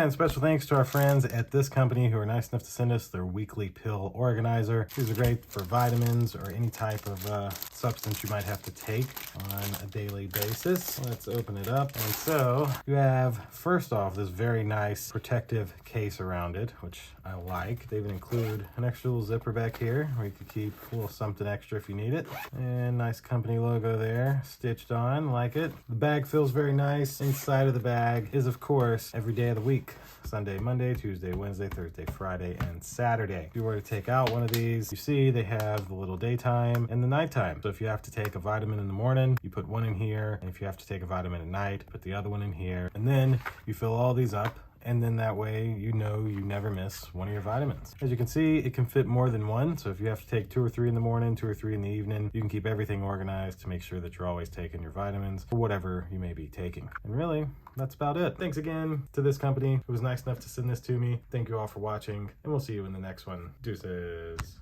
And special thanks to our friends at this company who are nice enough to send us their weekly pill organizer. These are great for vitamins or any type of substance you might have to take on a daily basis. Let's open it up. And so you have, first off, this very nice protective case around it, which I like. They even include an extra little zipper back here where you can keep a little something extra if you need it. And nice company logo there, stitched on, like it. The bag feels very nice. Inside of the bag is, of course, every day of the week. Sunday, Monday, Tuesday, Wednesday, Thursday, Friday, and Saturday. If you were to take out one of these, you see they have the little daytime and the nighttime. So if you have to take a vitamin in the morning, you put one in here. And if you have to take a vitamin at night, put the other one in here. And then you fill all these up. And then that way, you know you never miss one of your vitamins. As you can see, it can fit more than one. So if you have to take 2 or 3 in the morning, 2 or 3 in the evening, you can keep everything organized to make sure that you're always taking your vitamins or whatever you may be taking. And really, that's about it. Thanks again to this company. It was nice enough to send this to me. Thank you all for watching, and we'll see you in the next one. Deuces.